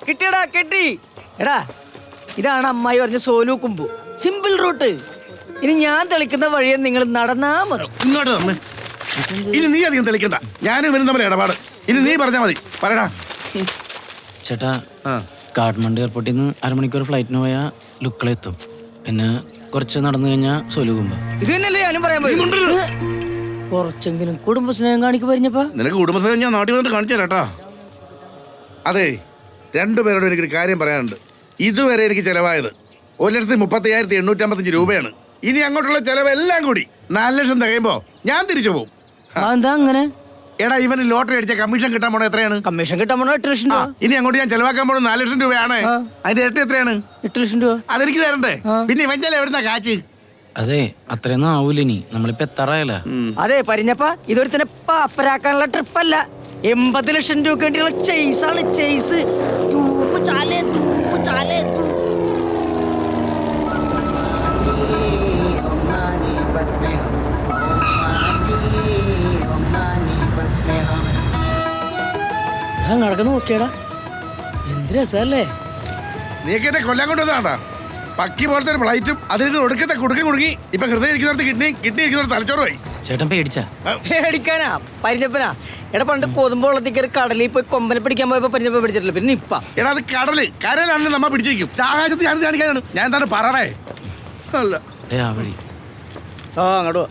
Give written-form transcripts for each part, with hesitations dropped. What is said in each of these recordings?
കിട്ടിയടാ കെട്ടി. എടാ ഇതാണ് അമ്മായി പറഞ്ഞ സോലു കുമ്പു. Simple root. ഇനി ഞാൻ തെളിക്കുന്ന വഴിയെ നിങ്ങൾ നടന്നാ മതി. ഇങ്ങോട്ട് തന്നെ. ഇനി നീ അധികം തെളിക്കണ്ട. ഞാനും ഇവനും തമ്മിൽ ഇടപാട്. ഇനി നീ പറഞ്ഞാ മതി. പറയടാ ചേട്ടാ. കാഠ്മണ്ഡു എയർപോർട്ടിൽ നിന്ന് അരമണിക്കൂർ ഫ്ലൈറ്റിന് പോയാൽ ലുക്കളെത്തും. പിന്നെ കുറച്ച് നടന്നു കഴിഞ്ഞാൽ സൊലുകുമ്പോ. ഇത് തന്നെയല്ലേ ഞാനും പറയാൻ പോയി. കുറച്ചെങ്കിലും കുടുംബസ്നേഹം കാണിക്ക് പറഞ്ഞപ്പാ. നിനക്ക് കുടുംബസ്നേഹം ഞാൻ നാട്ടിൽ വന്നിട്ട് കാണിച്ചു തരാട്ടാ. അതെ, രണ്ടുപേരോടും എനിക്കൊരു കാര്യം പറയാനുണ്ട്. ഇതുവരെ എനിക്ക് ചെലവായത് 1,30,855 രൂപയാണ്. ഇനി അങ്ങോട്ടുള്ള ചെലവ് എല്ലാം കൂടി 4 ലക്ഷം തികയുമ്പോ ഞാൻ തിരിച്ചു പോകും. എന്താ അങ്ങനെ? എടാ, ഇവന് ലോട്ടറി അടിച്ച കമ്മീഷൻ കിട്ടാൻ പോണോ എത്രയാണ്? കമ്മീഷൻ കിട്ടാൻ പോണോ 8 ലക്ഷം രൂപ. ഇനി അങ്ങോട്ട് ഞാൻ ചെലവാക്കാൻ പോണോ 4 ലക്ഷം രൂപയാണ്. അതിന്റെ ഇരട്ടി എത്രയാണ്? 8 ലക്ഷം രൂപ. അതെനിക്ക് തരണ്ടേ? പിന്നെ ഇവൻ ചെല എവിടുന്ന കാച്ച്? അതെ, അത്രയൊന്നും ആവൂല. ഇനി നമ്മളിപ്പോ എത്താറായല്ല. അതെ പരിഞ്ഞപ്പ, ഇതൊരുത്തനെ പാപ്പരാക്കാനുള്ള ട്രിപ്പല്ല. 80 ലക്ഷം രൂപ വേണ്ടിയുള്ള ചെയ്സാണ്. ചെയ്സ്. നടക്കുന്നു നോക്കിയടാ, എന്ത് രസല്ലേ. നീക്ക് എന്നെ കൊല്ലാൻ കൊണ്ടുവന്നാണ്ടാ. പക്കി പോലത്തെ ഒരു ഫ്ലൈറ്റും അതിന് ഒടുക്കത്തെ കുടുങ്ങി ഇപ്പൊ ഹൃദയം ഇരിക്കുന്നിടത്ത് കിഡ്നി ഇരിക്കുന്നിടത്ത് തലച്ചോറ് പോയി. ചേട്ടൻ പേടിച്ചാ? പേടിക്കാനാ പരിഞ്ഞപ്പനാ. എടാ, പണ്ട് കോതുമ്പോ വെള്ളത്തിക്കറി കടലിൽ പോയി കൊമ്പനെ പിടിക്കാൻ പോയപ്പോ പരിഞ്ഞപ്പ പിടിച്ചിട്ടില്ല. പിന്നെ ഇപ്പ എടാ, അത് കരയിലാണെങ്കിൽ നമ്മ പിടിച്ചിരിക്കും. ആകാശത്ത് ഞാൻ കാണിക്കാനാണ്. ഞാൻ എന്താണ് പറയണേ? അല്ല വഴി. അങ്ങോട്ട്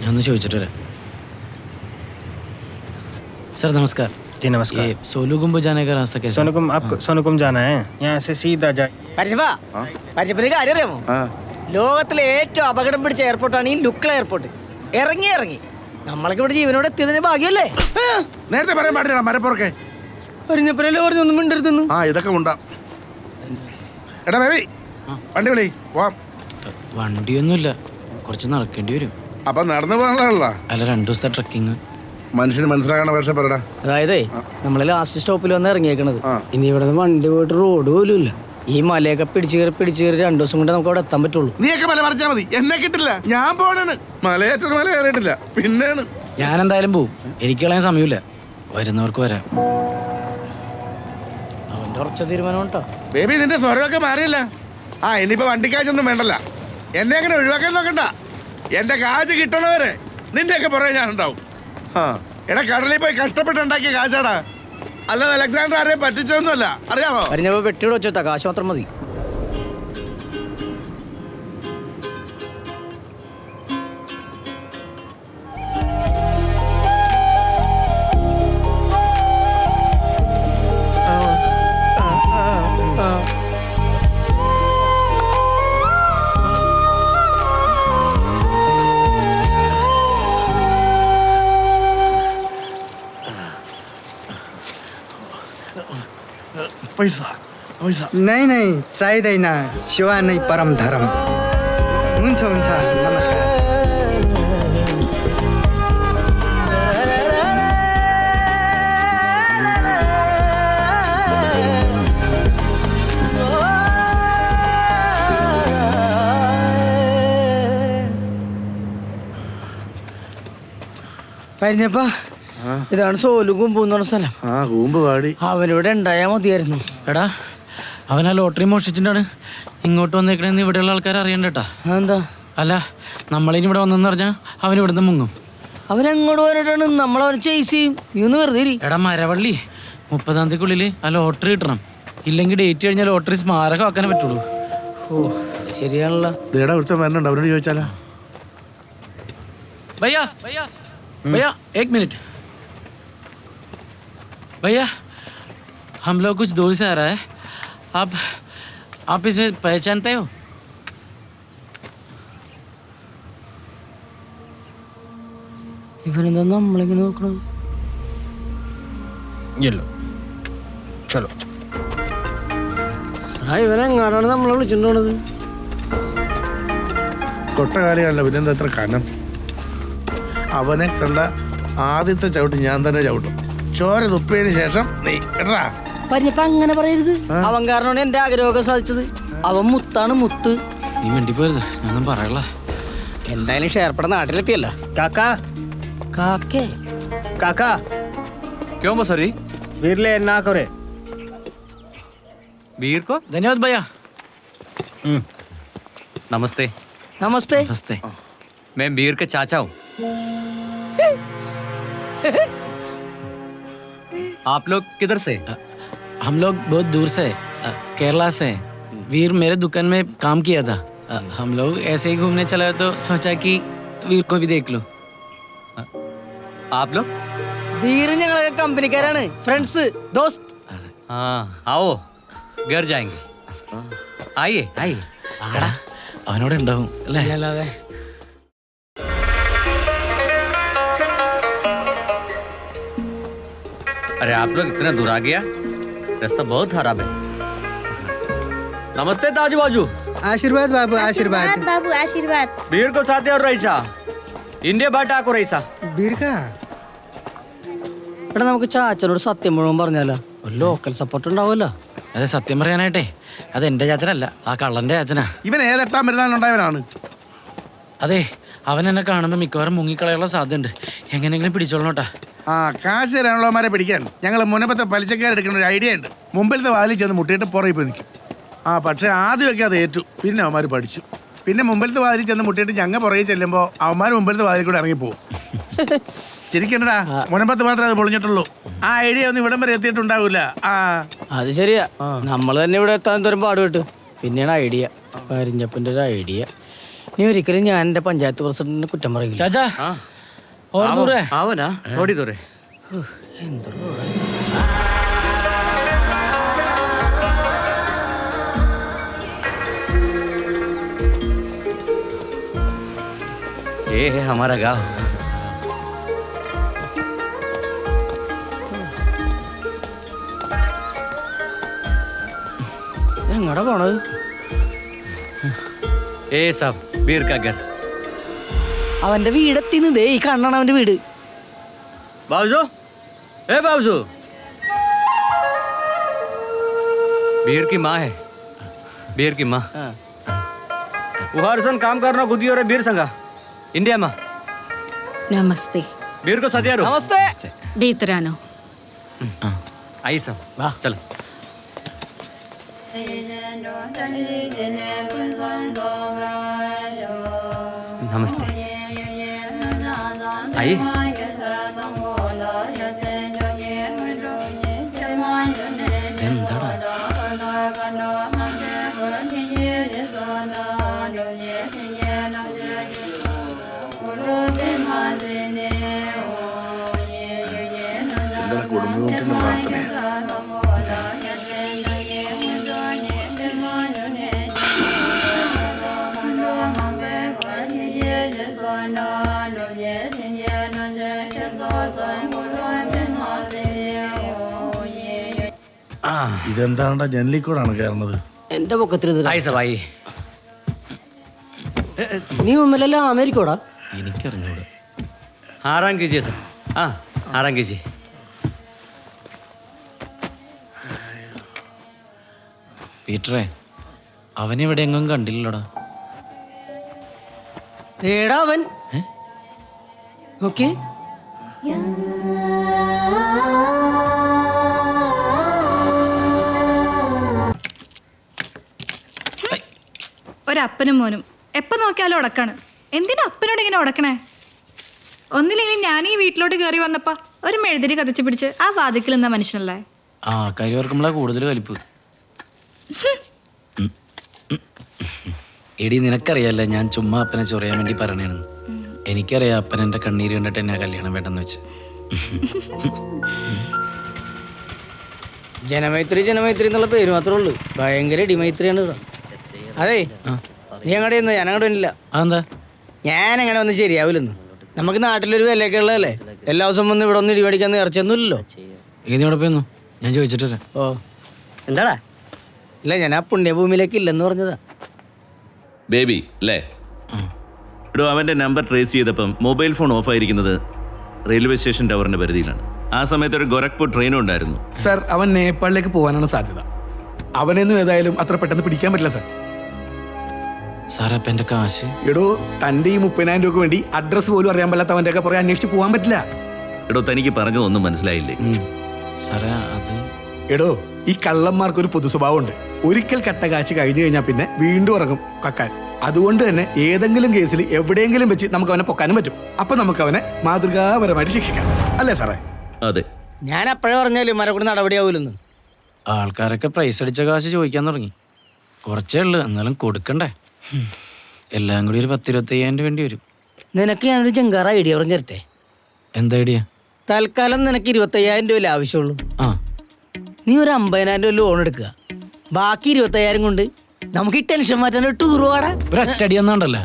ഞാൻ ഒന്ന് ചോദിച്ചിട്ട് വരാം. सर नमस्कार। जी नमस्कार। ये सोलुकुंभ जाने का रास्ता कैसा? सोनुकुंभ जाना है, यहाँ से सीधा जाए। പരിഞ്ഞപ്പന് കാര്യം അറിയാമോ? ലോകത്തിലെ ഏറ്റവും അപകടം പിടിച്ച എയർപോർട്ടാണ് ഈ ലുക്കള എയർപോർട്ട്. ഇറങ്ങി നമ്മളൊക്കെ ഇവിടെ ജീവനോടെ എത്തിയതിന് ഭാഗ്യമല്ലേ. നേരത്തെ പറയാൻ പാടില്ല മരപ്പുറക്കെ. പരിഞ്ഞപ്പനല്ലേ പറഞ്ഞൊന്നും മിണ്ടരുതെന്ന്. ഇതൊക്കെ ഉണ്ടാ. എടാ ബേബി, വണ്ടി വിളി പോവാം. വണ്ടിയൊന്നുമില്ല, കുറച്ച് നടക്കേണ്ടി വരും. അപ്പൊ നടന്നു പോകാനുള്ള അല്ല, 2 ദിവസത്തെ ട്രക്കിങ്. മനുഷ്യന് മനസ്സിലാകണ പക്ഷെ പറയടാ. അതായത് നമ്മള് ലാസ്റ്റ് സ്റ്റോപ്പിൽ വന്ന് ഇറങ്ങിയേക്കണത്. ഇനി ഇവിടെ വണ്ടി പോയിട്ട് റോഡ് പോലും ഇല്ല. ഈ മലയൊക്കെ പിടിച്ചു കയറി 2 ദിവസം കൊണ്ട് നമുക്ക് അവിടെ എത്താൻ പറ്റുള്ളൂ. നീയൊക്കെ മല മറിച്ചാ മതി, എന്നെ കിട്ടില്ല. ഞാൻ പോണാണ്. മലയേറ്റൊരു മല കയറിയിട്ടില്ല. പിന്നെയാണ് ഞാൻ എന്തായാലും പോവും. എനിക്ക് കളയാൻ സമയമില്ല. വരുന്നവർക്ക് വരാം. അവന്റെ ഉറച്ച തീരുമാനം കേട്ടോ. ബേബി, നിന്റെ സ്വരമൊക്കെ മാറിയില്ല. ഇനിയിപ്പോ വണ്ടിക്കാശൊന്നും വേണ്ടല്ല. എന്നെ അങ്ങനെ ഒഴിവാക്കാൻ നോക്കണ്ട. എന്റെ കാശ് കിട്ടണവരെ നിന്റെയൊക്കെ പുറകെ ഞാനുണ്ടാവും. എടാ, കടലിൽ പോയി കഷ്ടപ്പെട്ടുണ്ടാക്കിയ കാശാടാ, അല്ലാതെ അലക്സാണ്ടർ ആരെയും പറ്റിച്ചൊന്നുമല്ല. അറിയാമോ? പറഞ്ഞപ്പോ പെട്ടിയോട് വെച്ചോട്ടാ, കാശ് മാത്രം മതി. पैसा नहीं चाहिँदैन। सेवा नै परम धर्म। हुन्छ नमस्कार। പരിഞ്ഞപ്പ, ഇതാണ് സോലുകുമ്പ് എന്ന് പറഞ്ഞ സ്ഥലം. കൂമ്പ് പാടി അവനിവിടെ ഉണ്ടായാ മതിയായിരുന്നു. എടാ, അവൻ ആ ലോട്ടറി മോഷിച്ചിട്ടാണ് ഇങ്ങോട്ട് വന്നേക്കണെന്ന് ഇവിടെയുള്ള ആൾക്കാർ അറിയണ്ടട്ടാ. എന്താ? അല്ല, നമ്മളിനി ഇവിടെ വന്നെന്ന് പറഞ്ഞാൽ അവൻ ഇവിടുന്ന് മുങ്ങും. അവനെങ്ങോട്ട് വന്നിട്ടാണ് നമ്മളവനെ ചേസ് ചെയ്യും. നീ ഒന്ന് വെറുതെ ഇരി. എടാ മരവള്ളി, 30-ാം തീയതിക്കുള്ളിൽ ആ ലോട്ടറി കിട്ടണം. ഇല്ലെങ്കിൽ ഡേറ്റ് കഴിഞ്ഞാൽ ലോട്ടറി സ്മാരകമാക്കാനേ പറ്റുള്ളൂ. ശരിയാണല്ലോ. ദേടാ, ഒരുത്തൻ വരണുണ്ട്. അവരോട് ചോദിച്ചാലോ? भैया भैया 1 मिनट भैया, हम लोग कुछ दूर से आ रहा है. आप इसे पहचानते हो? ഇവനെന്താ നമ്മളിങ്ങനെ നോക്കണത്? चलो ഇവനെങ്ങാടാണ് നമ്മളെ വിളിച്ചിട്ടുള്ളത്? കൊട്ടകാലിയല്ല, പിന്നെന്താ എത്ര കനം. അവനെ കണ്ട ആദ്യത്തെ ചവിട്ട് ഞാൻ തന്നെ ചവിട്ടും. ചോര തുപ്പിയതിന് ശേഷം നീ കേട്ടാ. പറഞ്ഞപ്പ അങ്ങനെ പറയരുത്. അവൻ കാരണമാണ് എന്റെ ആഗ്രഹമൊക്കെ സാധിച്ചത്. അവൻ മുത്താണ്, മുത്ത്. നീ മിണ്ടിപ്പോരുത്, ഞാനൊന്നും പറയല്ല. എന്തായാലും ഷെയർപ്പെട്ട നാട്ടിലെത്തിയല്ല. काका കാക്കേ काका क्यों मसरी? बीर ले ना करे बीर को धन्यवाद भैया। नमस्ते। നമസ്തേ. नमस्ते। मैं बीर के चाचा हूँ। आप लोग किधर से? हम लोग बहुत दूर से केरला से। वीर मेरे दुकान में काम किया था। हम लोग ऐसे ही घूमने चले तो सोचा कि वीर को भी देख लो। आप लोग? വീരും ഞങ്ങളൊക്കെ കമ്പനിക്കാരാണ്, ഫ്രണ്ട്സ്, ദോസ്ത്. हाँ आओ, घर जाएंगे। आइए आइए। ആടാ അവനോട് ഉണ്ടാവും അല്ലേ? അല്ലാതെ अरे आप लोग इतना दूर आ गया, रास्ता बहुत खराब है। नमस्ते ताजू बाजू। आशीर्वाद बाबू आशीर्वाद बाबू आशीर्वाद बीर को साथ और रईसा इंडिया बाटा को रईसा। बीर का എടാ നമുക്ക് ചാച്ചനോട് സത്യം മുഴുവൻ പറഞ്ഞാലോ, ഒരു ലോക്കൽ സപ്പോർട്ട് ഉണ്ടാവുമല്ലോ. അതെ, സത്യം പറയാനായിട്ടേ അത് എൻ്റെ ചാച്ചനല്ല, ആ കള്ളൻ്റെ ചാച്ചനാ. ഇവൻ ഏതെട്ടാം മരുന്നാളുണ്ടായവനാണ്. അതെ, അവൻ എന്നെ കാണുമ്പോൾ മിക്കവാറും മുങ്ങിക്കളയാനുള്ള സാധ്യതയുണ്ട്. എങ്ങനെയെങ്കിലും പിടിച്ചോളണോട്ടാ. ആ കാശ് തരാനുള്ളവന്മാരെ പിടിക്കാൻ ഞങ്ങൾ മുനമ്പത്തെ പലിശക്കാരെടുക്കുന്ന ഒരു ഐഡിയ ഉണ്ട്. മുമ്പിലത്തെ വാലിൽ ചെന്ന് മുട്ടിയിട്ട് പുറകെ പോയി നിൽക്കും. ആ പക്ഷെ ആദ്യമൊക്കെ അത് ഏറ്റു, പിന്നെ അവന്മാർ പഠിച്ചു. പിന്നെ മുമ്പിലത്തെ വാതിൽ ചെന്ന് മുട്ടിയിട്ട് ഞങ്ങൾ പുറകെ ചെല്ലുമ്പോൾ അവന്മാർ മുമ്പിലത്തെ വാതിൽ കൂടെ ഇറങ്ങിപ്പോവും. ചിരിക്കണ്ടടാ, മുനമ്പത്ത് മാത്രമേ അത് പൊളിഞ്ഞിട്ടുള്ളൂ. ആ ഐഡിയ ഒന്നും ഇവിടം വരെ എത്തിയിട്ടുണ്ടാവില്ല. ആ അത് ശരിയാ, നമ്മൾ തന്നെ ഇവിടെ എത്താൻ തോറും പാടുപെട്ടു. പിന്നെയാണ് ഐഡിയ, പരിഞ്ഞപ്പൻ്റെ ഒരു ഐഡിയ. ഇനി ഒരിക്കലും ഞാൻ എൻ്റെ പഞ്ചായത്ത് പ്രസിഡന്റിനെ കുറ്റം പറയില്ല. ചാച്ചാ और दूर है? आओ ना, थोड़ी दूर है। എന്തോ ये है हमारा गांव। എങ്ങടാ പോണത്? ये सब बीर का घर। അവന്റെ വീടെത്തിന്ന് ദേ ഈ കണ്ണാണ് അവന്റെ വീട്. बाबूजू, ए बाबूजू, बीर की माँ है, बीर की माँ। वो हर सन काम करना गुदी और बीर संगा इंडिया में। नमस्ते बीर को सदिया रो। നമസ്തേ. बीतरानो आई सब वाह चलो। नमस्ते, आइए। എന്താടാ എന്താ കുടുംബത്തിന് പ്രാർത്ഥന. ഇതെന്താണ്ടാ ജനലിൽ കൂടാണ് കയറുന്നത്? എന്റെ പൊക്കത്തിൽ ഇത് आई सब आइए। നീ മുമ്പിലല്ല അമേരിക്കോടാ. എനിക്കറിഞ്ഞൂടാ. आराम कीजिए सर, हाँ आराम कीजिए। പീറ്ററേ, അവനിവിടെ എങ്ങും കണ്ടില്ലല്ലോടാ. ഏടാ അവൻ ഓക്കെ. ഒരപ്പനും മോനും എപ്പോൾ നോക്കിയാലും ഉടക്കാണ്. എന്തിനാ അപ്പനോട് ഇങ്ങനെ ഉടക്കണേ? ഒന്നില്ലെങ്കിൽ ഞാൻ ഈ വീട്ടിലോട്ട് കയറി വന്നപ്പോൾ ഒരു മെഴുതിരി കത്തിച്ച് പിടിച്ച് ആ വാതിക്കൽ നിന്ന മനുഷ്യനല്ലേ. ആ കരി ഓർക്കുമ്പോഴാ കൂടുതൽ കലിപ്പ്. എടി, നിനക്കറിയാല്ല ഞാൻ ചുമ്മാ അപ്പനെ ചൊറിയാൻ വേണ്ടി പറയണേന്ന്. എനിക്കറിയാം അപ്പൻ എൻ്റെ കണ്ണീര് കണ്ടിട്ട് എന്നെ കല്യാണം വേണ്ടെന്ന് വെച്ച്. ജനമൈത്രി ജനമൈത്രി എന്നുള്ള പേര് മാത്രമേ ഉള്ളൂ, ഭയങ്കര ഇടിമൈത്രിയാണ് ഇവിടെ. അതെ, നീ അങ്ങോട്ട് ചെന്ന് ഞാൻ അങ്ങോട്ട് വന്നില്ല. അതെന്താ? ഞാൻ അങ്ങനെ വന്ന് ശരിയാവില്ലെന്ന്. നമുക്ക് നാട്ടിലൊരു വിലയൊക്കെ ഉള്ളതല്ലേ, എല്ലാ ദിവസവും വന്ന് ഇവിടെ ഒന്ന് ഇടിമേടിക്കാൻ ഇറച്ചൊന്നുമില്ലല്ലോ. നീ ഇവിടെ പോയെന്നു ഞാൻ ചോദിച്ചിട്ട് വരാം. ഓ എന്താടാ? ഇല്ല, ഞാൻ ആ പുണ്യഭൂമിയിലേക്ക് ഇല്ലെന്ന് പറഞ്ഞതാ. ബേബി അല്ലേ? ഇടോ, അവൻ്റെ നമ്പർ ട്രേസ് ചെയ്തപ്പം മൊബൈൽ ഫോൺ ഓഫായിരിക്കുന്നത് റെയിൽവേ സ്റ്റേഷൻ ടവറിൻ്റെ പരിധിയിലാണ്. ആ സമയത്ത് ഒരു ഗോരഖ്പൂർ ട്രെയിനും ഉണ്ടായിരുന്നു. സർ, അവൻ നേപ്പാളിലേക്ക് പോകാനാണ് സാധ്യത. അവനെയൊന്നും ഏതായാലും അത്ര പെട്ടെന്ന് പിടിക്കാൻ പറ്റില്ല സർ. സാറേ, അപ്പം എൻ്റെ കാശ്? എടോ, തൻ്റെ ഈ 30,000 രൂപയ്ക്ക് വേണ്ടി അഡ്രസ്സ് പോലും അറിയാൻ പാടില്ലാത്ത അവൻ്റെ ഒക്കെ പുറകെ അന്വേഷിച്ച് പോകാൻ പറ്റില്ല. എടോ, തനിക്ക് പറഞ്ഞതൊന്നും മനസ്സിലായില്ലേ? സാറേ അത് എടോ ഈ കള്ളന്മാർക്കൊരു പൊതു സ്വഭാവമുണ്ട്. ഒരിക്കൽ കട്ട കാച്ച് കഴിഞ്ഞു കഴിഞ്ഞാൽ പിന്നെ വീണ്ടും ഇറങ്ങും കക്കാൻ. അതുകൊണ്ട് തന്നെ ഏതെങ്കിലും കേസിൽ എവിടെയെങ്കിലും വെച്ച് നമുക്ക് അവനെ പൊക്കാനും പറ്റും. അപ്പൊ നമുക്ക് അവനെ മാതൃകാപരമായിട്ട് ശിക്ഷിക്കാം, അല്ലേ സാറേ? അതെ. ഞാൻ അപ്പോഴേ പറഞ്ഞാലും ഇമാരെ കൂടെ നടപടിയാവൂലെന്ന്. ആൾക്കാരൊക്കെ പ്രൈസ് അടിച്ച കാശ് ചോദിക്കാൻ തുടങ്ങി. കുറച്ചേ ഉള്ളു, എന്നാലും കൊടുക്കണ്ടേ. എല്ലാം കൂടി ഒരു 10-25,000 വേണ്ടി വരും. നിനക്ക് ഞാനൊരു ജങ്കാറ ഐഡിയ പറഞ്ഞു തരട്ടെ. എന്താ ഐഡിയ? തൽക്കാലം നിനക്ക് 25,000 രൂപ ആവശ്യമുള്ളൂ. ആ, നീ ഒരു 50,000 രൂപ ലോൺ എടുക്കുക. ബാക്കി 25,000 കൊണ്ട് നമുക്ക് ഈ ടെൻഷൻ മാറ്റാൻ ഒരു ടൂർ പോടാ. ഒരു ഒറ്റടി എന്നാണ്ടല്ലേ.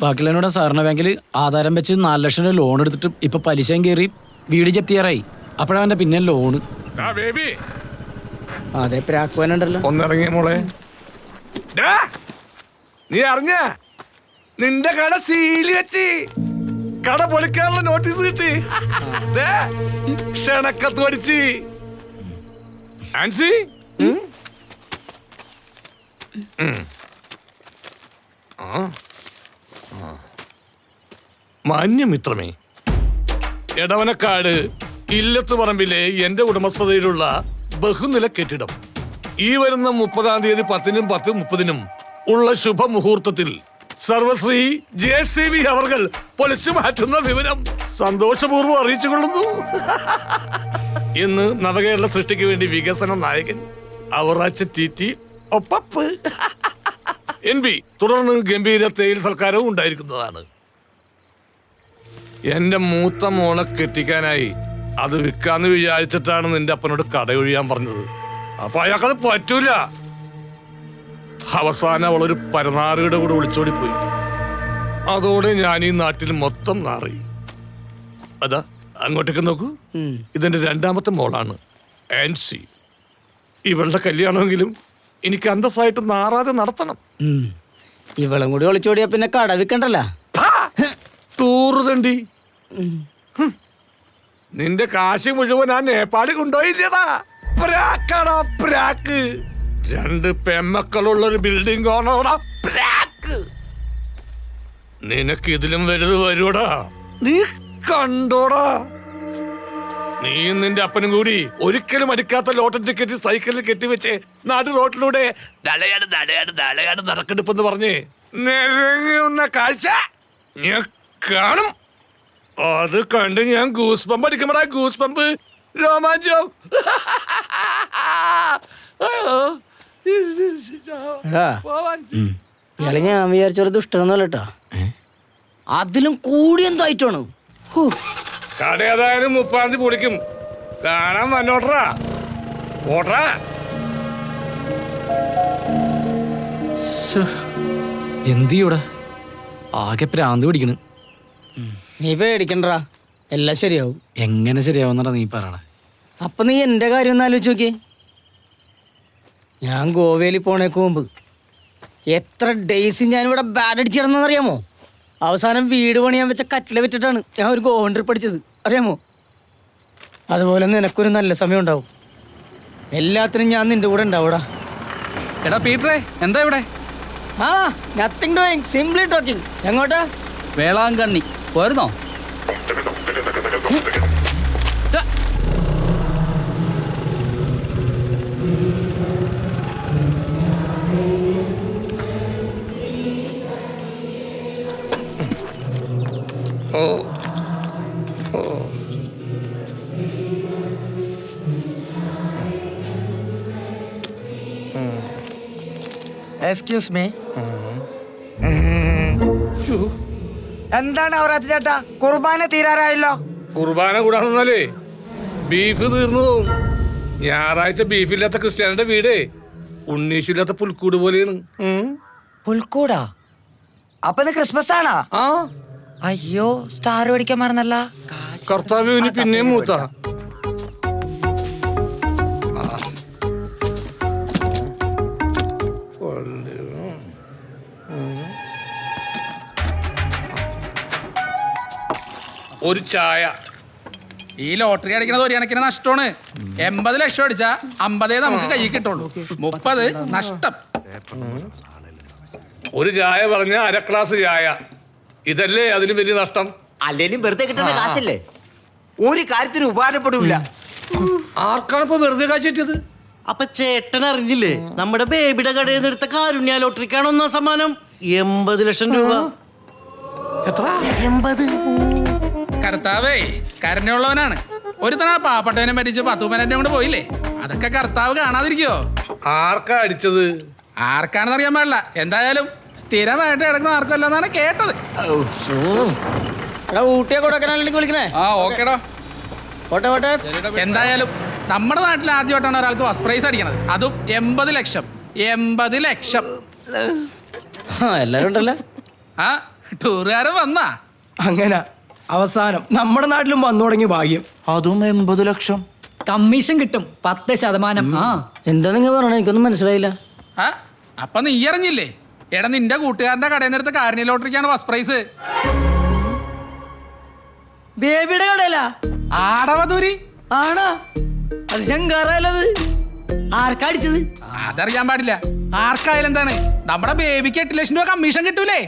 ബാക്കിയുള്ളതിനോട് സാറിന്റെ ബാങ്കിൽ ആധാരം വെച്ച് 4 ലക്ഷം രൂപ ലോൺ എടുത്തിട്ട് ഇപ്പൊ പലിശയും കയറി വീട് ജപ്തി ചെയ്യാറായി. അപ്പോഴവന്റെ പിന്നെ ലോണ്. അതെ, പ്രാക്കുവാനുണ്ടല്ലോ. ഒന്നിറങ്ങിയ മോളെ. നീ അറിഞ്ഞ നിന്റെ കട സീലി വെച്ച് കട പൊളിക്കാനുള്ള നോട്ടീസ് കിട്ടി. ക്ഷണക്കത്ത് പഠിച്ച് ആൻസി. മാന്യമിത്രമേ, എടവനക്കാട് ഇല്ലത്ത് പറമ്പിലെ എന്റെ ഉടമസ്ഥതയിലുള്ള ബഹുനില കെട്ടിടം ഈ വരുന്ന 30-ാം തീയതി 10-നും 10:30-നും ഉള്ള ശുഭമുഹൂർത്തത്തിൽ സർവശ്രീ JCB അവർകൾ പൊളിച്ചു മാറ്റുന്ന വിവരം സന്തോഷപൂർവ്വം അറിയിച്ചുകൊള്ളുന്നു. ഇന്ന് നവകേരള സൃഷ്ടിക്ക് വേണ്ടി വികസന നായകൻ അവറാച്ച TT ഒപ്പപ്പ് NB തുടർന്ന് ഗംഭീര തേയിൽ സൽക്കാരവും ഉണ്ടായിരിക്കുന്നതാണ്. എന്റെ മൂത്ത മോളെ കെട്ടിക്കാനായി അത് വിൽക്കാന്ന് വിചാരിച്ചിട്ടാണ് നിന്റെ അപ്പനോട് കടയൊഴിയാൻ പറഞ്ഞത്. അപ്പൊ അയാൾക്കത് പറ്റൂല. അവസാനം അവളൊരു പരനാറിയുടെ കൂടെ ഒളിച്ചോടി പോയി. അതോടെ ഞാൻ ഈ നാട്ടിൽ മൊത്തം നാറി. അതാ അങ്ങോട്ടേക്ക് നോക്കൂ, ഇതെന്റെ 2ാമത്തെ മോളാണ് ആൻസി. ഇവളുടെ കല്യാണമെങ്കിലും എനിക്ക് അന്തസ്സായിട്ട് നാറാതെ നടത്തണം. ഇവളും കൂടി ഒളിച്ചോടിയാ പിന്നെ കട വിൽക്കണ്ടല്ലോ. തൂറുതണ്ടി, നിന്റെ കാശ് മുഴുവൻ ആ നേപ്പാളിൽ കൊണ്ടുപോയില്ലടാ. പ്രാക്കാടാ പ്രാക്ക്. 2 പെമ്മക്കളുള്ള ഒരു ബിൽഡിംഗ് ഓണോടാ പ്രാക്ക്. നിനക്ക് ഇതിലും വലുത് വരുവടാ, നീ കണ്ടോടാ. നീയും നിന്റെ അപ്പനും കൂടി ഒരിക്കലും അടിക്കാത്ത ലോട്ടറി ടിക്കറ്റ് സൈക്കിളിൽ കെട്ടിവെച്ച് നാട്ടു റോട്ടിലൂടെ ദളയാട് നടക്കെടുപ്പെന്ന് പറഞ്ഞ് നിരങ്ങുന്ന കാഴ്ച ഞാൻ കാണും. അത് കണ്ട് ഞാൻ ഗൂസ് പമ്പ് അടിക്കുമ്പോഴാ, ഗൂസ് പമ്പ് രോമാഞ്ചം. ഇയാളെ ഞാൻ വിചാരിച്ചൊരു ദുഷ്ടനൊന്നുമല്ല കേട്ടോ. അതിലും കൂടി എന്തായിട്ടാണ്. കട ഏതായാലും 30-ാം തീയതി പൊളിക്കും. കാണാൻ വന്നോട്ടറാ ഓട്ടറാ. എന്തിയൂടെ ആകെ പ്രാന്ത് പിടിക്കണ്. നീ പേടിക്കണ്ടാ, എല്ലാം ശരിയാവും. എങ്ങനെ ശരിയാവുന്നടാ നീ പറയണേ? അപ്പൊ നീ എന്റെ കാര്യം ഒന്ന് ആലോചിച്ച് നോക്കിയേ. ഞാൻ ഗോവയിൽ പോണേക്ക് മുമ്പ് എത്ര ഡേയ്സ് ഞാനിവിടെ ബാഡ് അടിച്ച് കിടന്നറിയാമോ? അവസാനം വീട് പണിയാൻ വെച്ച കറ്റില വിറ്റിട്ടാണ് ഞാൻ ഒരു ഗോവൻ ട്രിപ്പ് അടിച്ചത്, അറിയാമോ? അതുപോലെ നിനക്കൊരു നല്ല സമയം ഉണ്ടാവും. എല്ലാത്തിനും ഞാൻ നിന്റെ കൂടെ ഉണ്ടാവൂടാ. എടാ പീറ്ററേ, എന്താ ഇവിടെ? ആ, നത്തിങ് ഡൂയിങ്, സിംപ്ലി ടോക്കിംഗ്. എങ്ങോട്ടാ? വേളാങ്കണ്ണി പോയിരുന്നോ? Excuse me. എന്താണ് അവറാച്ച ചേട്ടാ, കുർബാന തീരാറായല്ലോ. കുർബാന കൂടാന്നല്ലേ ബീഫ് തീർന്നു പോവും. ഞായറാഴ്ച ബീഫില്ലാത്ത ക്രിസ്ത്യാനിയുടെ വീടേ ഉണ്ണീശില്ലാത്ത പുൽക്കൂട് പോലെയാണ്. പുൽക്കൂടാ? അപ്പൊ ഇത് ക്രിസ്മസ് ആണോ? ആ, അയ്യോ, സ്റ്റാർ മേടിക്കാൻ മറന്നല്ല. കർത്താവിന് പിന്നെയും മൂത്ത. ഒരു ചായ. ഈ ലോട്ടറി അടിക്കണത് ഒരു കണക്കിന് നഷ്ടമാണ്. 80 ലക്ഷം അടിച്ചാ 50 നമുക്ക് കൈ കിട്ടുള്ളൂ, 30 നഷ്ടം. ഒരു ചായ പറഞ്ഞ 1/2 ഗ്ലാസ് ചായ. ഇതല്ലേ അതിന് വലിയ നഷ്ടം? അല്ലേലും വെറുതെ കിട്ടുന്ന കാശല്ലേ, ഒരു കാര്യത്തിന് ഉപകാരപ്പെടില്ല. ആർക്കാണ് ഇപ്പൊ വെറുതെ കാശ് കിട്ടിയത്? അപ്പൊ ചേട്ടൻ അറിഞ്ഞില്ലേ, നമ്മുടെ ബേബിയുടെ കടയിൽ നിന്ന് എടുത്ത കാരുണ്യ ലോട്ടറിക്കാണ് ഒന്നാം സമ്മാനം. 80 ലക്ഷം രൂപ. എത്ര? 80. കർത്താവേ കരുണയുള്ളവനാണ്. ഒരു തവണ പാവപ്പെട്ടവനെ മരിച്ച് 10 പേരെ കൊണ്ട് പോയില്ലേ, അതൊക്കെ കർത്താവ് കാണാതിരിക്കോ? ആർക്കാ അടിച്ചത്? ആർക്കാണെന്ന് അറിയാൻ പാടില്ല. എന്തായാലും സ്ഥിരമായിട്ട് കിടക്കുന്ന ആർക്കും അല്ലെന്നാണ് കേട്ടത്. എടാ ഊട്ടിയെ കൊടുക്കാനാണെങ്കിൽ വിളിക്കണേ. ആ ഓക്കേടാ. പോട്ടെ. എന്തായാലും നമ്മുടെ നാട്ടിൽ ആദ്യമായിട്ടാണ് ഒരാൾക്ക് ഫസ്റ്റ് പ്രൈസ് അടിക്കണത്, അതും 80 ലക്ഷം. 80 ലക്ഷം. എല്ലാരും ഉണ്ടല്ലേ? ആ ടൂറുകാരൻ വന്നാ അങ്ങനെ അവസാനം നമ്മുടെ നാട്ടിലും വന്നു തുടങ്ങി ഭാഗ്യം. അതും 80 ലക്ഷം. കമ്മീഷൻ കിട്ടും 10%. ആ എന്താ നിങ്ങൾ പറയണേ? എനിക്കൊന്നും മനസ്സിലായില്ല. ആ അപ്പൊ നീ അറിഞ്ഞില്ലേ? എടാ നിന്റെ കൂട്ടുകാരന്റെ കടയിൽ നിന്ന് എടുത്ത കാരുണ്യ ലോട്ടറിക്കാണ് ഫസ്റ്റ് പ്രൈസ്. ബേബിയുടെ കടയിലാ? ആടവധൂരി ആണോ? അത് ശങ്കാറല്ലത്. ആർക്കാ അടിച്ചത്? അതറിയാൻ പാടില്ല. ആർക്കായാലും എന്താണ്, നമ്മുടെ ബേബിക്ക് 8 ലക്ഷം രൂപ കമ്മീഷൻ കിട്ടൂലേ?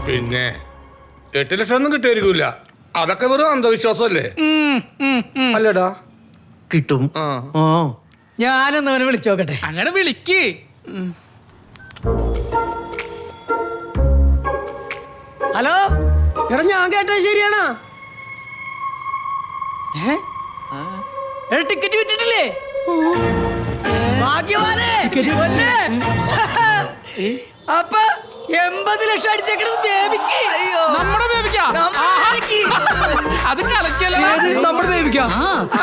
പിന്നെ 8 ലക്ഷം ഒന്നും കിട്ടിയായിരിക്കൂല. അതൊക്കെ വെറും അന്ധവിശ്വാസമല്ലേ? അല്ലടാ കിട്ടും. ഞാനൊന്നവനെ വിളിച്ചു നോക്കട്ടെ. അങ്ങനെ വിളിക്ക്. ഹലോ എടാ, ഞാൻ കേട്ടത് ശരിയാണോ? ടിക്കറ്റ് വിറ്റിട്ടില്ലേ? ഭാഗ്യവാനേ. അപ്പൊ 80 ലക്ഷം അടിച്ചേക്കണത് ബേബിക്ക്. നമ്മുടെ ബേബിക്കാ? അത് കലക്കല്ലേ? നമ്മുടെ ബേബിക്കാ?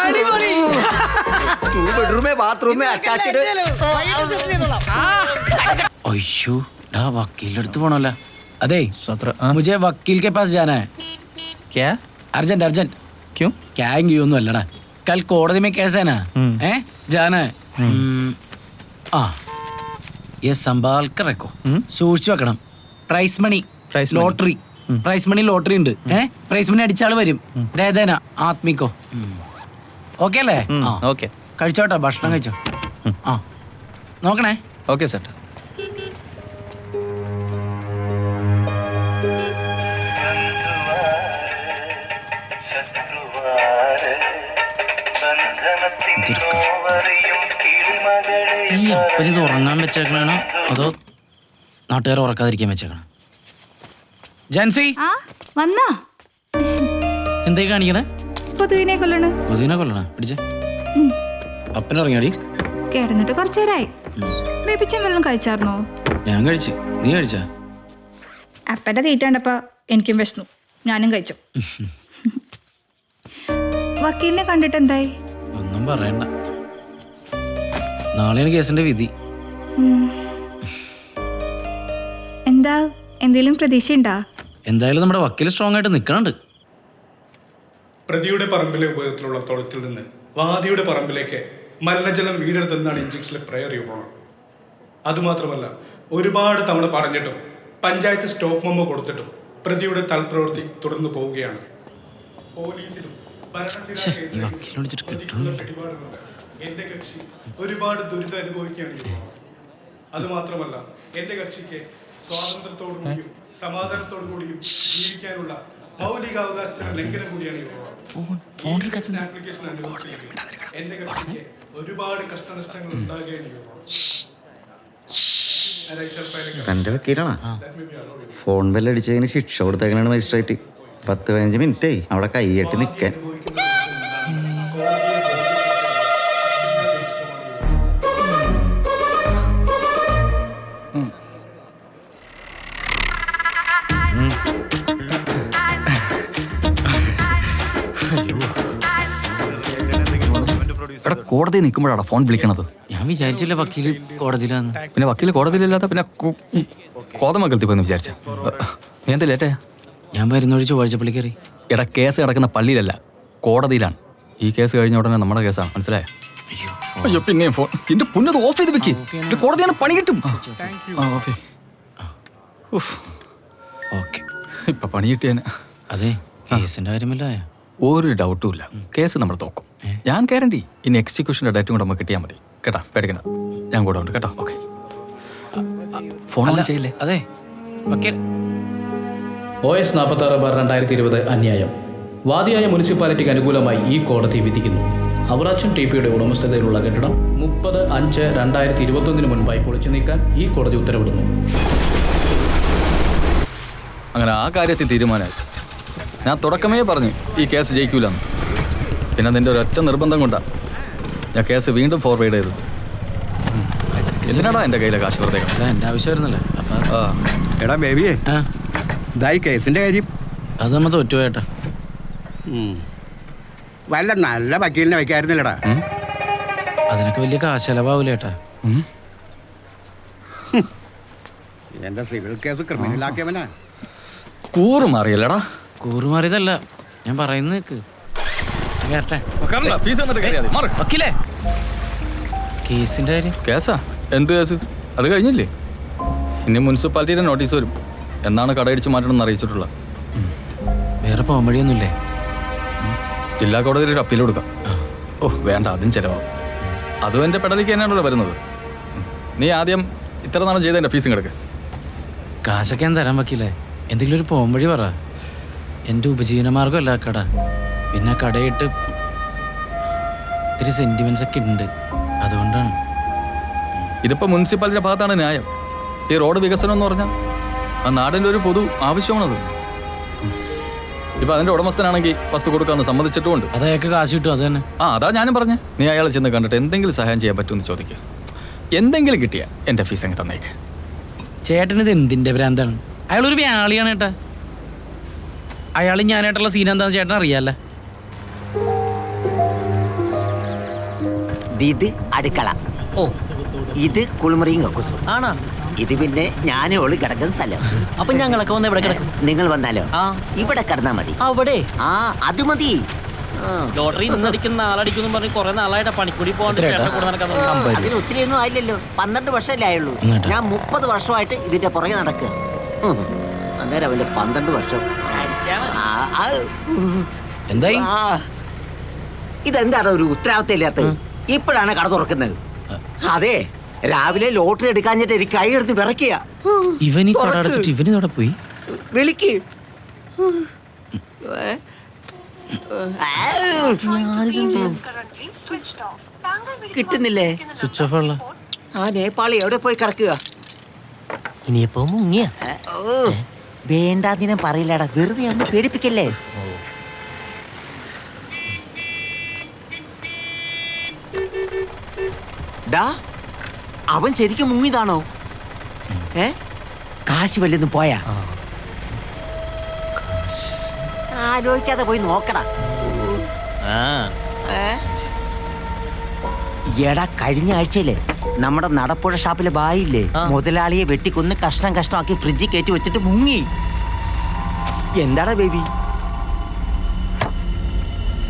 അടിപൊളി. 2 bedroom bathroom attached. अयो डा वकील അടുത്ത് പോണല്ലോ. അതെ मुझे वकील के पास जाना है. क्या? अर्जेंट. क्यों? क्या क्यों ഒന്നും അല്ലടാ. कल കോടതി में कैसे ना है जाना है. ആ ये संभाल कर रखो. സൂക്ഷിച്ചു വെക്കണം. Prize money lottery. Prize money lottery ഉണ്ട്. പ്രൈസ് മണി അടിച്ചാൾ വരും. ദേന ആത്മിക്കോ. ഓക്കെ അല്ലേ? ഓക്കെ. കഴിച്ചോട്ടോ, ഭക്ഷണം കഴിച്ചോ. ആ നോക്കണേ. Okay set. ഈ അപ്പനിത് ഉറങ്ങാൻ വെച്ചേക്കണാണോ അതോ നാട്ടുകാർ ഉറക്കാതിരിക്കാൻ വെച്ചേക്കണം? ജാൻസി ആ വന്നാ? എന്തേ കാണിക്കണേ? കൊതുകിനെ കൊല്ലണ്. കൊതുകിനെ കൊല്ലണ പിടിച്ചേ. അപ്പനിറങ്ങിയാടി. കിടന്നിട്ട് കുറച്ചു നേരമായി. ബേബിച്ചൻ വല്ലതും കഴിച്ചായിരുന്നോ? ഞാൻ കഴിച്ചു. നീ കഴിച്ചാ? അപ്പന്റെ തീറ്റ കണ്ടപ്പോ എനിക്കും വിശന്നു, ഞാനും കഴിച്ചു. വക്കീലിനെ കണ്ടിട്ട് എന്തായി? ഒന്നും പറയണ്ട. നാളെയാണ് കേസിന്റെ വിധി. എന്താ എന്തെങ്കിലും പ്രതീക്ഷയുണ്ടാ? എന്തായാലും നമ്മുടെ വക്കീൽ സ്ട്രോങ് ആയിട്ട് നിൽക്കണുണ്ട്. പ്രതിയുടെ പറമ്പിലെ ഉപയോഗത്തിലുള്ള തൊഴുത്തിൽ നിന്ന് വാദിയുടെ പറമ്പിലേക്ക് മലിനജലം വീടെടുത്തെന്നാണ് ഇഞ്ചക്ഷനിലെ പ്രയർ യൂറോണം. അതുമാത്രമല്ല, ഒരുപാട് തവണ പറഞ്ഞിട്ടും പഞ്ചായത്ത് സ്റ്റോപ്പ് മെമ്മോ കൊടുത്തിട്ടും പ്രതിയുടെ തൽപ്രവൃത്തി തുടർന്നു പോവുകയാണ്. പോലീസിലും ഈ വക്കീലിനെ വിളിച്ചിട്ട് കിട്ടണില്ല. എന്റെ കക്ഷി ഒരുപാട് ദുരിതം അനുഭവിക്കുകയാണ്. അതുമാത്രമല്ല, എന്റെ കക്ഷിക്ക് സ്വാതന്ത്ര്യത്തോടു കൂടിയും സമാധാനത്തോടു കൂടിയും ജീവിക്കാനുള്ള മൗലികാവകാശത്തിന്റെ ലംഘനം കൂടിയാണ് ആപ്ലിക്കേഷൻ അനുവദിച്ചിരിക്കുന്നത്. എന്റെ കക്ഷിക്ക് ഒരുപാട് കഷ്ടനഷ്ടങ്ങൾ ഉണ്ടാകുകയാണ്. തൻ്റെ വക്കീലാണോ? ഫോൺ ബെല്ലടിച്ചതിന് ശിക്ഷ കൊടുത്തേക്കണാണ് മജിസ്ട്രേറ്റ്. 10-15 മിനിറ്റായി അവിടെ കൈയ്യട്ടി നിൽക്കാൻ. കോടതി നിൽക്കുമ്പോഴാണ് ഫോൺ വിളിക്കണത്. ഞാൻ വിചാരിച്ചില്ല വക്കീല് കോടതിയിലാന്ന്. പിന്നെ വക്കീൽ കോടതിയിലില്ലാത്ത പിന്നെ കോതമംഗലത്തിൽ പോയെന്ന് വിചാരിച്ച. നീ എന്താ ലേറ്റാ? ഞാൻ വരുന്നൊരു ചൊവ്വാഴ്ചപ്പള്ളി കയറി. എടാ, കേസ് കിടക്കുന്ന പള്ളിയിലല്ല, കോടതിയിലാണ്. ഈ കേസ് കഴിഞ്ഞ ഉടനെ നമ്മുടെ കേസാണ്, മനസ്സിലായോ? അയ്യോ പിന്നെയും ഫോൺ. എന്റെ പുന്നത് ഓഫ് ചെയ്ത് വെക്ക്. കോടതിയാണ്, പണി കിട്ടും. ഓക്കെ ഇപ്പൊ പണി കിട്ടിയാന്. അതെ കേസിന്റെ കാര്യമല്ല. ഒരു ഡൗട്ടും ഇല്ല, കേസ് നമ്മൾ തോക്കും. ഞാൻ ഗ്യാരണ്ടി. ഇനി എക്സിക്യൂഷന്റെ ഡേറ്റും കൂടെ നമുക്ക് കിട്ടിയാൽ മതി കേട്ടോ. പേടിക്കണം, ഞാൻ കൂടെ ഉണ്ട് കേട്ടോ. ഓക്കെ ഫോൺ ചെയ്യില്ലേ? അതെ വക്കീൽ. OS 46/2020 അന്യായം. വാദിയായ മുനിസിപ്പാലിറ്റിക്ക് അനുകൂലമായി ഈ കോടതി വിധിക്കുന്നു. അവറാച്ചൻ ടി.പിയുടെ ഉടമസ്ഥതയിലുള്ള കെട്ടിടം 30/5/2021 മുൻപായി പൊളിച്ചു നീക്കാൻ ഈ കോടതി ഉത്തരവിടുന്നു. അങ്ങനെ ആ കാര്യത്തിൽ തീരുമാനമായി. ഞാൻ തുടക്കമേ പറഞ്ഞു ഈ കേസ് ജയിക്കൂലെന്ന്. പിന്നെ അതിൻ്റെ ഒരൊറ്റ നിർബന്ധം കൊണ്ടാണ് ഞാൻ കേസ് വീണ്ടും ഫോർവേഡ് ചെയ്തത്. എന്തിനാടാ എൻ്റെ കയ്യിലെ കാശ് വെറുതെ? എൻ്റെ ആവശ്യമായിരുന്നല്ലേ. ആ എടാ ബേബിയെ, ഇതായി കേസിന്റെ കാര്യം. അത് നമ്മൾ തോറ്റുപോയേട്ടാ. വല്ല നല്ല വക്കീലിനെ വയ്ക്കായിരുന്നില്ലടാ. അതിനൊക്കെ വലിയ കാശ് ചെലവാവൂലേട്ടാ. എന്റെ സിവിൽ കേസ് ക്രിമിനലാക്കിയവനാ. കൂറുമാറിയല്ലടാ. കൂറുമാറിയതല്ല, ഞാൻ പറയുന്നത് നിൽക്ക്. വരട്ടെ. വക്കീലേ, കേസിന്റെ കാര്യം. കേസാ? എന്ത് കേസ്? അത് കഴിഞ്ഞില്ലേ? ഇനി മുനിസിപ്പാലിറ്റിയുടെ നോട്ടീസ് വരും. എന്നാണ് കടയടിച്ച് മാറ്റണമെന്ന് അറിയിച്ചിട്ടുള്ളത്. വേറെ പോകാൻ വഴിയൊന്നുമില്ലേ? ജില്ലാ കോടതിയിൽ ഒരു അപ്പീൽ കൊടുക്കാം. ഓ വേണ്ട, അതും ചിലവാകും. അതും എൻ്റെ പെടലിക്ക് തന്നെയാണല്ലോ വരുന്നത്. നീ ആദ്യം ഇത്ര നാളും ചെയ്തതിൻ്റെ ഫീസും കിടക്ക്. കാശൊക്കെ ഞാൻ തരാൻ വയ്ക്കില്ലേ? എന്തെങ്കിലും ഒരു പോകാൻ വഴി പറ. എൻ്റെ ഉപജീവനമാർഗ്ഗമല്ല കട. പിന്നെ കടയിട്ട് ഇത്തിരി സെൻറ്റിമെൻറ്റ്സ് ഒക്കെ ഉണ്ട്, അതുകൊണ്ടാണ്. ഇതിപ്പോൾ മുനിസിപ്പാലിറ്റിയുടെ ഭാഗത്താണ് ന്യായം. ഈ റോഡ് വികസനം എന്ന് പറഞ്ഞാൽ ആ നാടിൻ്റെ ഒരു പൊതു ആവശ്യമാണത്. ഇപ്പം അതിൻ്റെ ഉടമസ്ഥനാണെങ്കിൽ വസ്തു കൊടുക്കാമെന്ന് സമ്മതിച്ചിട്ടുമുണ്ട്. അത് അയാൾക്ക് കാശ് കിട്ടും, അത് തന്നെ. അതാ ഞാനും പറഞ്ഞേ. നീ അയാളെ ചെന്ന് കണ്ടിട്ട് എന്തെങ്കിലും സഹായം ചെയ്യാൻ പറ്റുമെന്ന് ചോദിക്കുക. എന്തെങ്കിലും കിട്ടിയാൽ എൻ്റെ ഫീസ് അങ്ങ് തന്നേക്ക്. ചേട്ടനിത് എന്തിൻ്റെ ഭ്രാന്താണ്? അയാളൊരു വ്യാളിയാണ് ഏട്ടാ. അയാൾ ഞാനായിട്ടുള്ള സീൻ എന്താണെന്ന് ചേട്ടൻ അറിയാമല്ലേ? ഇത് അടുക്കള. ഓ, ഇത് കുളിമുറിയും കക്കൂസും ആണോ? ഇത് പിന്നെ ഞാനേ ഉള്ളു കിടക്കുന്ന സ്ഥലം. അപ്പൊ ഞങ്ങളൊക്കെ വന്ന് ഇവിടെ കിടക്കും. നിങ്ങൾ വന്നാലോ? ഇവിടെ കിടന്നാ മതി. അവിടെ ആ, അത് മതി. ലോട്ടറി നിന്നടിക്കുന്ന ആളടിക്കുന്നു പറഞ്ഞ് കുറെ നാളായിട്ട് പണിക്കൂടി പോകാൻ അതിന് ഒത്തിരി ഒന്നും ആയില്ലല്ലോ. 12 വർഷമല്ലേ ആയുള്ളൂ. ഞാൻ 30 വർഷമായിട്ട് ഇതിന്റെ പുറകെ നടക്കുക. അന്നേരം അവന്റെ 12 വർഷം. എന്തായി? ഇതെന്താണ് ഒരു ഉത്തരവാദിത്തം ഇല്ലാത്തത്? ഇപ്പോഴാണ് കട തുറക്കുന്നത്. അതെ, രാവിലെ ലോട്ടറി എടുക്കാഞ്ഞിട്ട് എനിക്ക് കൈ എടുത്ത് വിറക്കുക. ഇവന് കട അടച്ചിട്ട് ഇവന് ഇവിടെ പോയി വിളിക്ക്. കിട്ടുന്നില്ലേ? സ്വിച്ച് ഓഫ് ഉള്ള ആ നേപ്പാളി എവിടെ പോയി കിടക്കുക? ഇനിയിപ്പോ മുങ്ങിയ വേണ്ടാതിനെ പറയില്ലടാ, വെറുതെ ഒന്ന് പേടിപ്പിക്കല്ലേ. ഡാ, അവൻ ശരിക്കും മുങ്ങിയതാണോ? കാശ് വല്ലതും പോയാ? ആലോചിക്കാതെ പോയി നോക്കടാ. എടാ, കഴിഞ്ഞ ആഴ്ചയില് നമ്മുടെ നടപ്പുഴ ഷാപ്പിലെ ബായില്ലേ, മുതലാളിയെ വെട്ടിക്കൊന്ന് കഷ്ണം കഷ്ണമാക്കി ഫ്രിഡ്ജിൽ കയറ്റി വെച്ചിട്ട് മുങ്ങി. എന്താടാ ബേബി?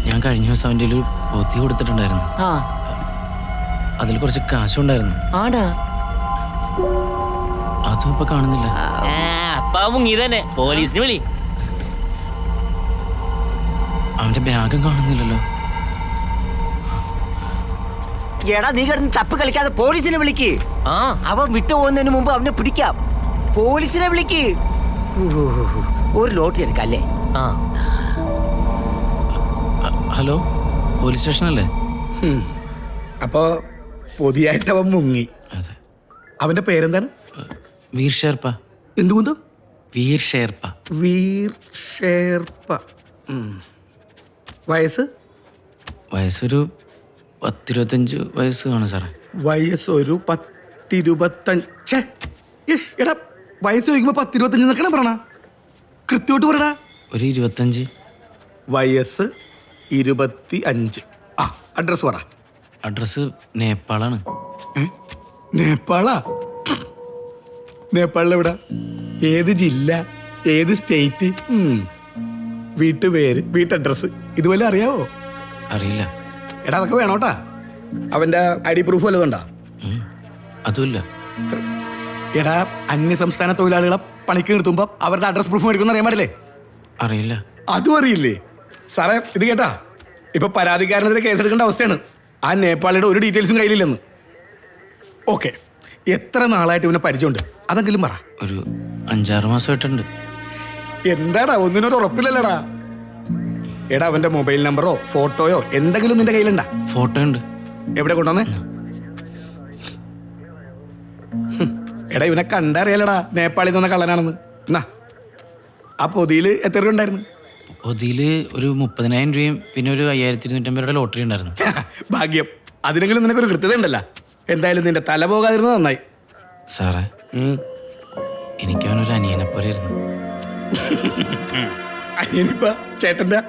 ഞാൻ കഴിഞ്ഞ ദിവസം അവൻ്റെ ഒരു പൊതി കൊടുത്തിട്ടുണ്ടായിരുന്നു. അതിൽ കുറച്ച് കാശുണ്ടായിരുന്നു. ആടാ, അതും ഇപ്പൊ കാണുന്നില്ല. അപ്പാ മുങ്ങി തന്നെ. പോലീസിന് വിളി. അവന്റെ ബാഗും കാണുന്നില്ലല്ലോ. എടാ, നീ കിടന്ന് തപ്പ് കളിക്കാതെ പോലീസിനെ വിളിക്ക്. അവൻ വിട്ടുപോകുന്നതിന് മുമ്പ് അവനെ പിടിക്കാം. പോലീസിനെ വിളിക്ക്. ഒരു ലോട്ടറി എടുക്കല്ലേ? ഹലോ, പോലീസ് സ്റ്റേഷനല്ലേ? അപ്പോ പൊതിയായിട്ട് അവൻ മുങ്ങി. അവന്റെ പേരെന്താണ്? വീർ ഷേർപ്പ. എന്തുകൊണ്ടും വീർ ഷേർപ്പ. വീർ ഷേർപ്പ. വയസ്സ്? വയസ്സൊരു 10-25 വയസ്സ് കാണും സാറേ. വയസ്സൊരു 10-25. എടാ, വയസ്സ് ചോദിക്കുമ്പോ 10-25 നിൽക്കണം പറയണ. കൃത്യമായിട്ട് പറയടാ. ഒരു 25. വയസ്സ് 25. ആ, അഡ്രസ് പറ. അഡ്രസ് നേപ്പാളാണ്. നേപ്പാളാ? നേപ്പാളിലെവിടാ? ഏത് ജില്ല? ഏത് സ്റ്റേറ്റ്? വീട്ടുപേര്, വീട്ടഡ്രസ് ഇതുപോലെ അറിയാവോ? അറിയില്ല. എടാ, അതൊക്കെ വേണോട്ടാ. അവന്റെ ID പ്രൂഫ് വല്ലതുണ്ടാ? അതുമില്ല. എടാ, അന്യസംസ്ഥാന തൊഴിലാളികളെ പണിക്ക് നിർത്തുമ്പോ അവരുടെ അഡ്രസ് പ്രൂഫ് മേടിക്കുന്ന അറിയാൻ പാടില്ലേ? അറിയില്ല. അതും അറിയില്ലേ? സാറേ, ഇത് കേട്ടാ, ഇപ്പൊ പരാതിക്കാരനെതിരെ കേസെടുക്കേണ്ട അവസ്ഥയാണ്. ആ നേപ്പാളിയുടെ ഒരു ഡീറ്റെയിൽസും കയ്യിലില്ലെന്ന്. ഓക്കെ, എത്ര നാളായിട്ട് ഇവനെ പരിചയമുണ്ട്? അതെങ്കിലും പറ. ഒരു 5-6 മാസമായിട്ടുണ്ട്. എന്താടാ, ഒന്നിനൊരു ഉറപ്പില്ലല്ലടാ. എടാ അവന്റെ മൊബൈൽ നമ്പറോ ഫോട്ടോയോ എന്തെങ്കിലും നിന്റെ കയ്യിലുണ്ടാ? ഫോട്ടോ ഉണ്ട്. എവിടെ കൊണ്ടുവന്നേ? എടാ ഇവനെ കണ്ടറിയാലടാ നേപ്പാളിൽ നിന്ന് കള്ളനാണെന്ന്. എന്നാ ആ പൊതിയിൽ എത്ര രൂപ ഉണ്ടായിരുന്നു? പൊതിയില് ഒരു 30,000 രൂപയും പിന്നെ ഒരു 5250 രൂപയുടെ ലോട്ടറി ഉണ്ടായിരുന്നു. ഭാഗ്യം. അതിനെങ്കിലും നിനക്കൊരു കൃത്യത ഉണ്ടല്ലോ. എന്തായാലും നിന്റെ തല പോകാതിരുന്നത് നന്നായി. സാറേ, എനിക്കവനൊരു അനിയനെ പോലെയായിരുന്നു. അനിയനിപ്പ ചേട്ടൻ്റെ